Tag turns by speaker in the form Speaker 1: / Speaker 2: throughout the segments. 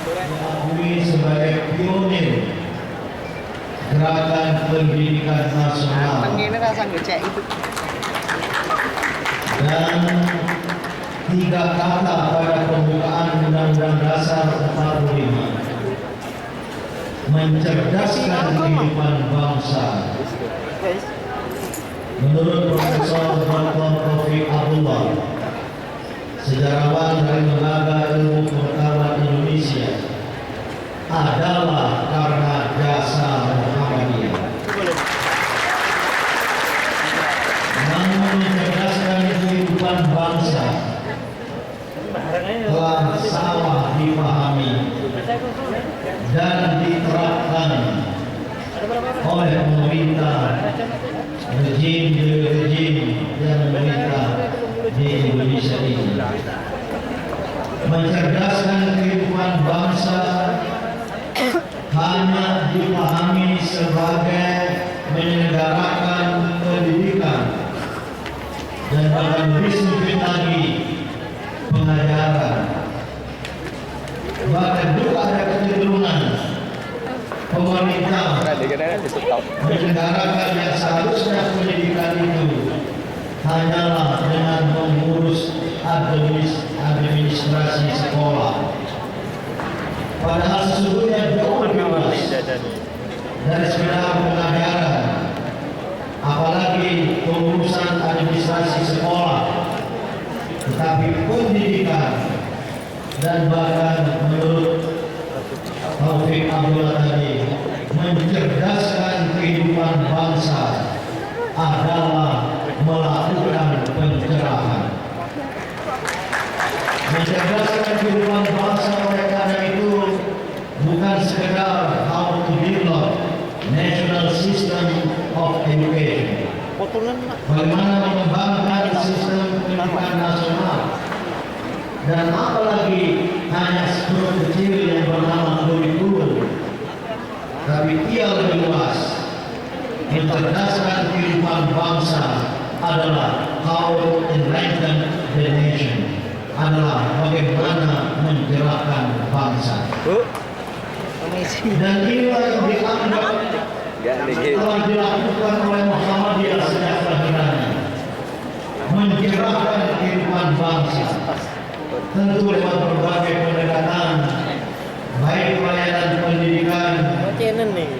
Speaker 1: diakui sebagai pionir gerakan pendidikan nasional dan 3 kata pada pembukaan Undang-Undang Dasar 45, mencerdaskan kehidupan bangsa. Menurut Profesor Dr. Taufik Abdullah, sejarawan dari Lembaga Ilmu Pengetahuan Indonesia, adalah karena jasa Muhammadiyah. Namun mencerdaskan kehidupan bangsa telah salah dipahami dan diterapkan oleh pemerintah rejim yang memerintah di Indonesia ini. Mencerdaskan kehidupan bangsa hanya dipahami sebagai menyelenggarakan pendidikan dan bahkan lebih sempit lagi pengajaran. Bahkan juga ada kecenderungan pemerintah menyelenggarakan yang seharusnya pendidikan itu hanyalah dengan mengurus administrasi sekolah. Padahal sesungguhnya jauh lebih luas dari sekedar pengajaran, apalagi pengurusan administrasi sekolah, tetapi pendidikan. Dan bahkan menurut Taufik Abdullah tadi, mencerdaskan kehidupan bangsa adalah melakukan pencerahan. Mencerdaskan kehidupan bangsa oleh karena itu bukan sekedar how to develop national system of education, bagaimana mengembangkan sistem pendidikan nasional, dan apalagi hanya skor kecil yang bernama kurikulum, tapi ia lebih luas. Mencerdaskan kehidupan bangsa adalah how to enlighten the nation, adalah bagaimana mencerahkan bangsa. Dan inilah yang dianggap telah dilakukan oleh Muhammadiyah sejak lahirnya, mencerahkan kehidupan bangsa. Tentu lewat berbagai pendekatan, baik pelayanan pendidikan,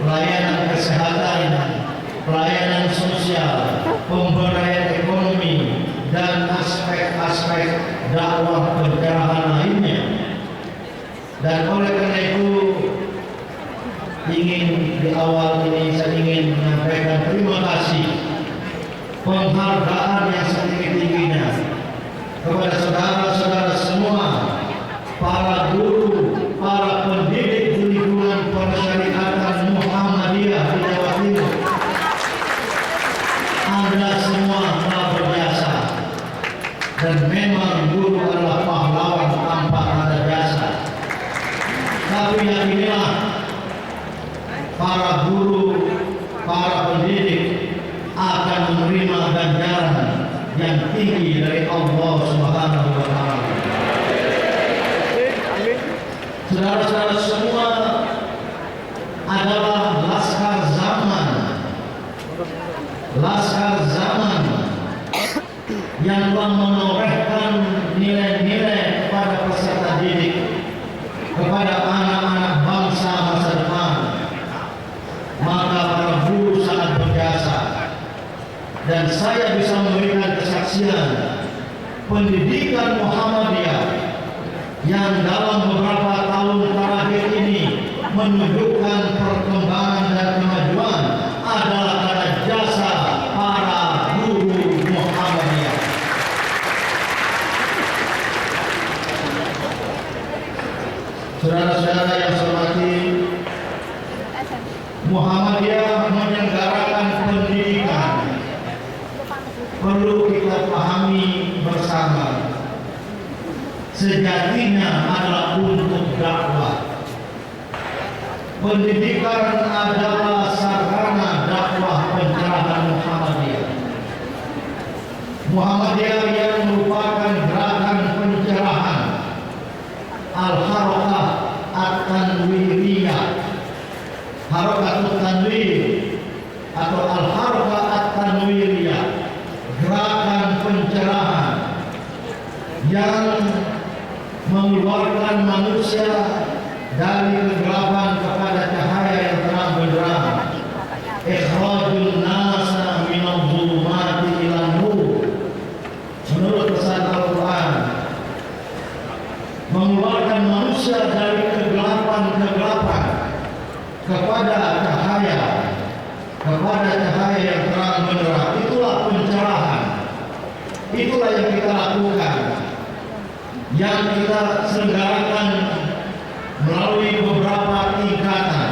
Speaker 1: pelayanan kesehatan, pelayanan sosial, pemberdayaan ekonomi, dan aspek-aspek dakwah pencerahan lainnya. Dan oleh karena itu, di awal ini saya ingin menyampaikan terima kasih, penghargaan yang setinggi-tingginya kepada saudara-saudara semua, para guru, para pendidik di lingkungan persyariatan Muhammadiyah di Jawa Timur. Anda semua telah berjasa, dan memang guru adalah pahlawan tanpa ada jasa. Tapi yakinilah, para guru, para pendidik akan menerima ganjaran yang tinggi dari Allah Subhanahu wa Ta'ala. Saudara-saudara semua adalah laskar zaman yang telah menorehkan nilai-nilai kepada peserta didik, kepada anak-anak bangsa masa depan. Maka para guru sangat berjasa, dan saya bisa memberikan kesaksian pendidikan Muhammadiyah yang dalam beberapa tahun terakhir ini menunjukkan perkembangan dan kemajuan adalah karena jasa para guru Muhammadiyah. Saudara-saudara yang saya hormati, Muhammadiyah menyelenggarakan pendidikan perlu kita pahami bersama, sejatinya adalah untuk dakwah. Pendidikan adalah sarana dakwah pencerahan Muhammadiyah. Muhammadiyah yang merupakan gerakan pencerahan akan mengeluarkan manusia dari kegelapan kepada cahaya yang terang benderang. Ikhrajun nasa minadh dhulumati ilan nur. Menurut pesan Al-Quran, mengeluarkan manusia dari kegelapan-kegelapan kepada cahaya yang terang benderang. Itulah pencerahan. Itulah yang kita lakukan, yang kita selenggarakan melalui beberapa tingkatan,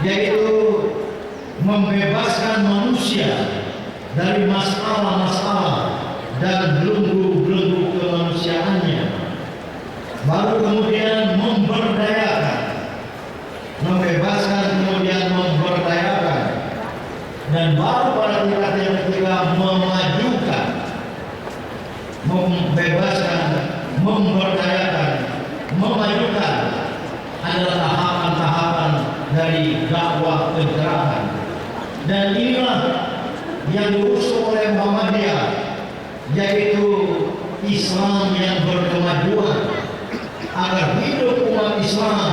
Speaker 1: yaitu membebaskan manusia dari masalah-masalah dan belenggu-belenggu kemanusiaannya. Baru kemudian memberdayakan, membebaskan, kemudian memberdayakan, dan baru pada tingkat yang ketiga memajukan, membebaskan, memberdayakan, memajukan adalah tahapan-tahapan dari dakwah pencerahan. Dan inilah yang diusung oleh Muhammadiyah, yaitu Islam yang berkemajuan, agar hidup umat Islam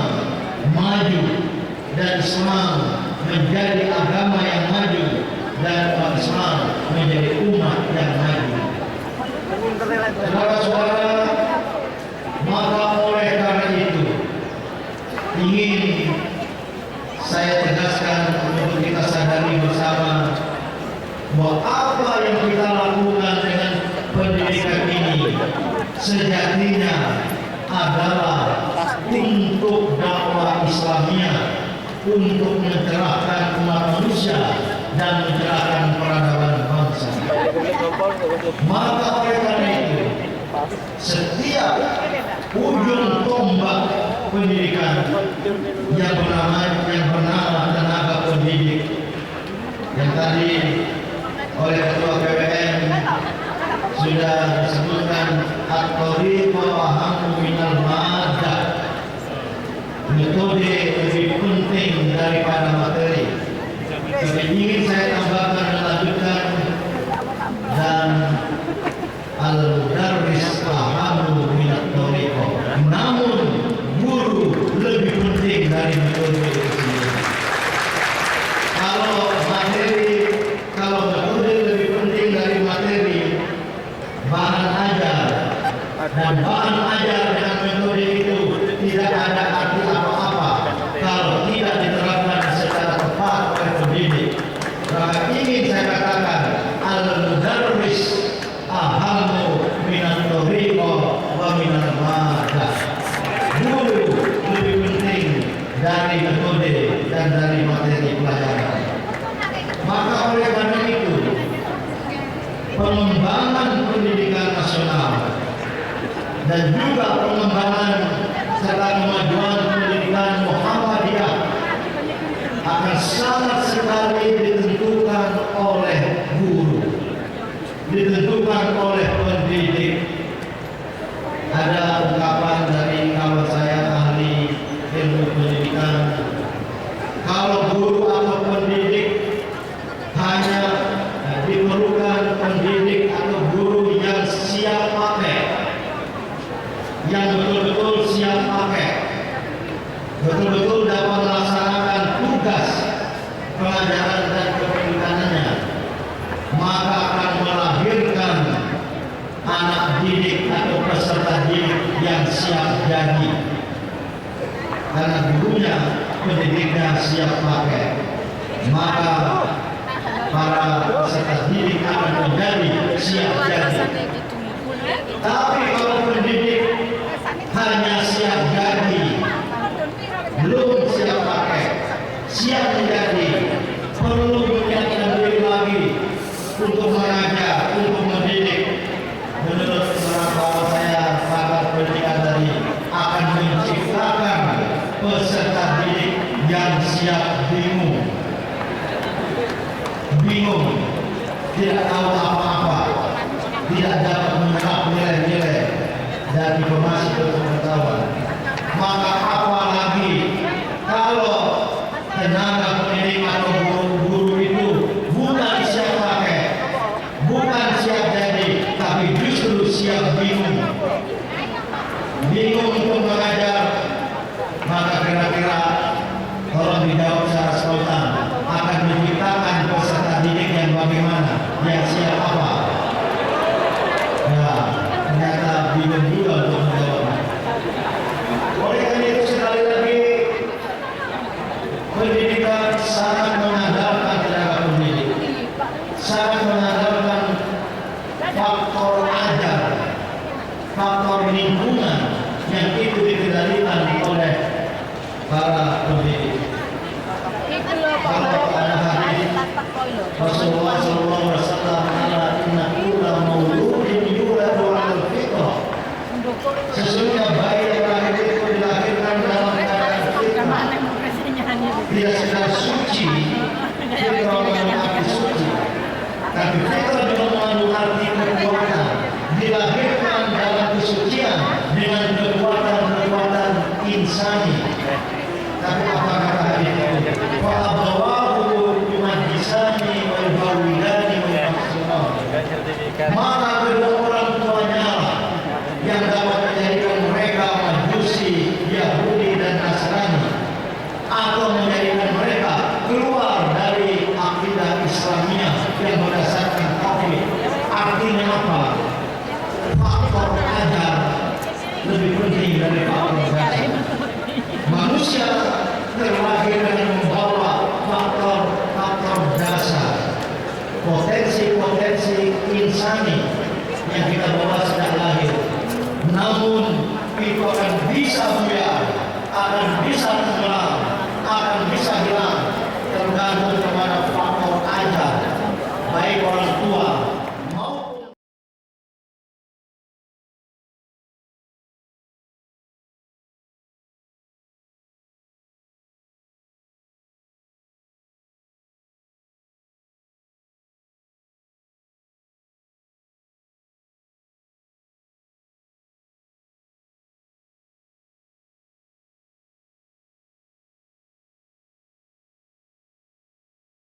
Speaker 1: maju dan Islam menjadi agama yang maju dan umat Islam menjadi umat yang maju. Saudara-saudara, maka oleh karena itu ingin saya tegaskan untuk kita sadari bersama bahwa apa yang kita lakukan dengan pendidikan ini sejatinya adalah untuk dakwah Islamiyah, untuk mencerahkan umat manusia dan mencerahkan peradaban bangsa. Maka oleh karena itu, setiap ujung tombak pendidikan yang bernama tenaga pendidik, yang tadi oleh Ketua PWN sudah disebutkan, at-thariq wa ahammu minal madah. Metode lebih penting daripada materi. Tapi ingin saya tambahkan dan lanjutkan, dan al-mudarris ahammu minat thariq. Namun guru lebih penting dari metode itu sendiri. Kalau metode lebih penting dari materi, bahan ajar, dan bahan ajar dengan metode itu tidak ada arti apa-apa kalau tidak diterapkan secara tepat oleh pendidik. Maka ingin saya katakan, al-mudarris ahammu minat thariq wa minal madah. Guru lebih penting dari metode dan dari materi pelajaran. Maka oleh karena itu, pengembangan pendidikan nasional dan juga pengembangan serta kemajuan pendidikan Muhammadiyah akan sangat sekali ditentukan oleh guru, ditentukan oleh pendidik. Ada ungkapan dari kawan saya ahli ilmu pendidikan, kalau guru atau pendidik hanya diperlukan pendidik atau guru yang siap pakai, yang betul-betul siap pakai, betul-betul dapat melaksanakan tugas pengajaran dan kependidikannya, maka akan melahirkan anak didik atau peserta didik yang siap jadi, karena gurunya, pendidiknya siap pakai, maka para peserta didik akan menjadi siap jadi. Tapi kalau pendidik hanya siap jadi, belum siap pakai, siap menjadi, perlu menyiapkan diri lagi untuk mengajar, untuk mendidik. Menurut bahwa saya pakar pendidikan tadi, akan menciptakan peserta didik yang siap bingung, tidak tahu apa-apa, tidak dapat menyerap nilai-nilai dan informasi pengetahuan. Maka apalagi kalau tenaga pendidik atau guru-guru itu bukan siap pakai, bukan siap jadi, tapi justru siap bingung. bingung untuk mengajar, maka kira-kira tolong dijawab secara spontan, akan menciptakan peserta didik yang bagaimana, yang siap apa? Ya, ternyata bingung juga untuk menjawabnya. Oleh karena itu sekali lagi, pendidikan sangat mengandalkan tenaga pendidik, sangat mengandalkan faktor ajar, faktor lingkungan yang itu dikendalikan oleh para pendidik. Kalau ada hadis Rasulullah SAW inna kulla mauludin yuladu 'alal fitrah. Sesungguhnya bayi yang lahir itu dilahirkan dalam keadaan fitrah. Tidak sedang suci, fitrah berarti suci. Tapi fitrah juga mengandung arti kekuatan. Dilahirkan dalam kesucian dengan kekuatan insani. Tapi apa kata hadis itu? Fa'abawahu yumajjisani wa yubawwidani wa yahsunani. Maka kedua orang tuanya yang dapat menjadikan mereka Majusi, Yahudi dan Nasrani, atau menjadikan mereka keluar dari akidah Islamiyah yang berdasarkan tauhid. Artinya apa? Faktor ajar lebih penting dari faktor dasar. Manusia terlahir dengan membawa faktor dasar, potensi insani yang kita bawa sejak lahir. Namun itu akan bisa buyar, akan bisa tenggelam, akan bisa hilang tergantung kepada faktor ajar, baik orang tua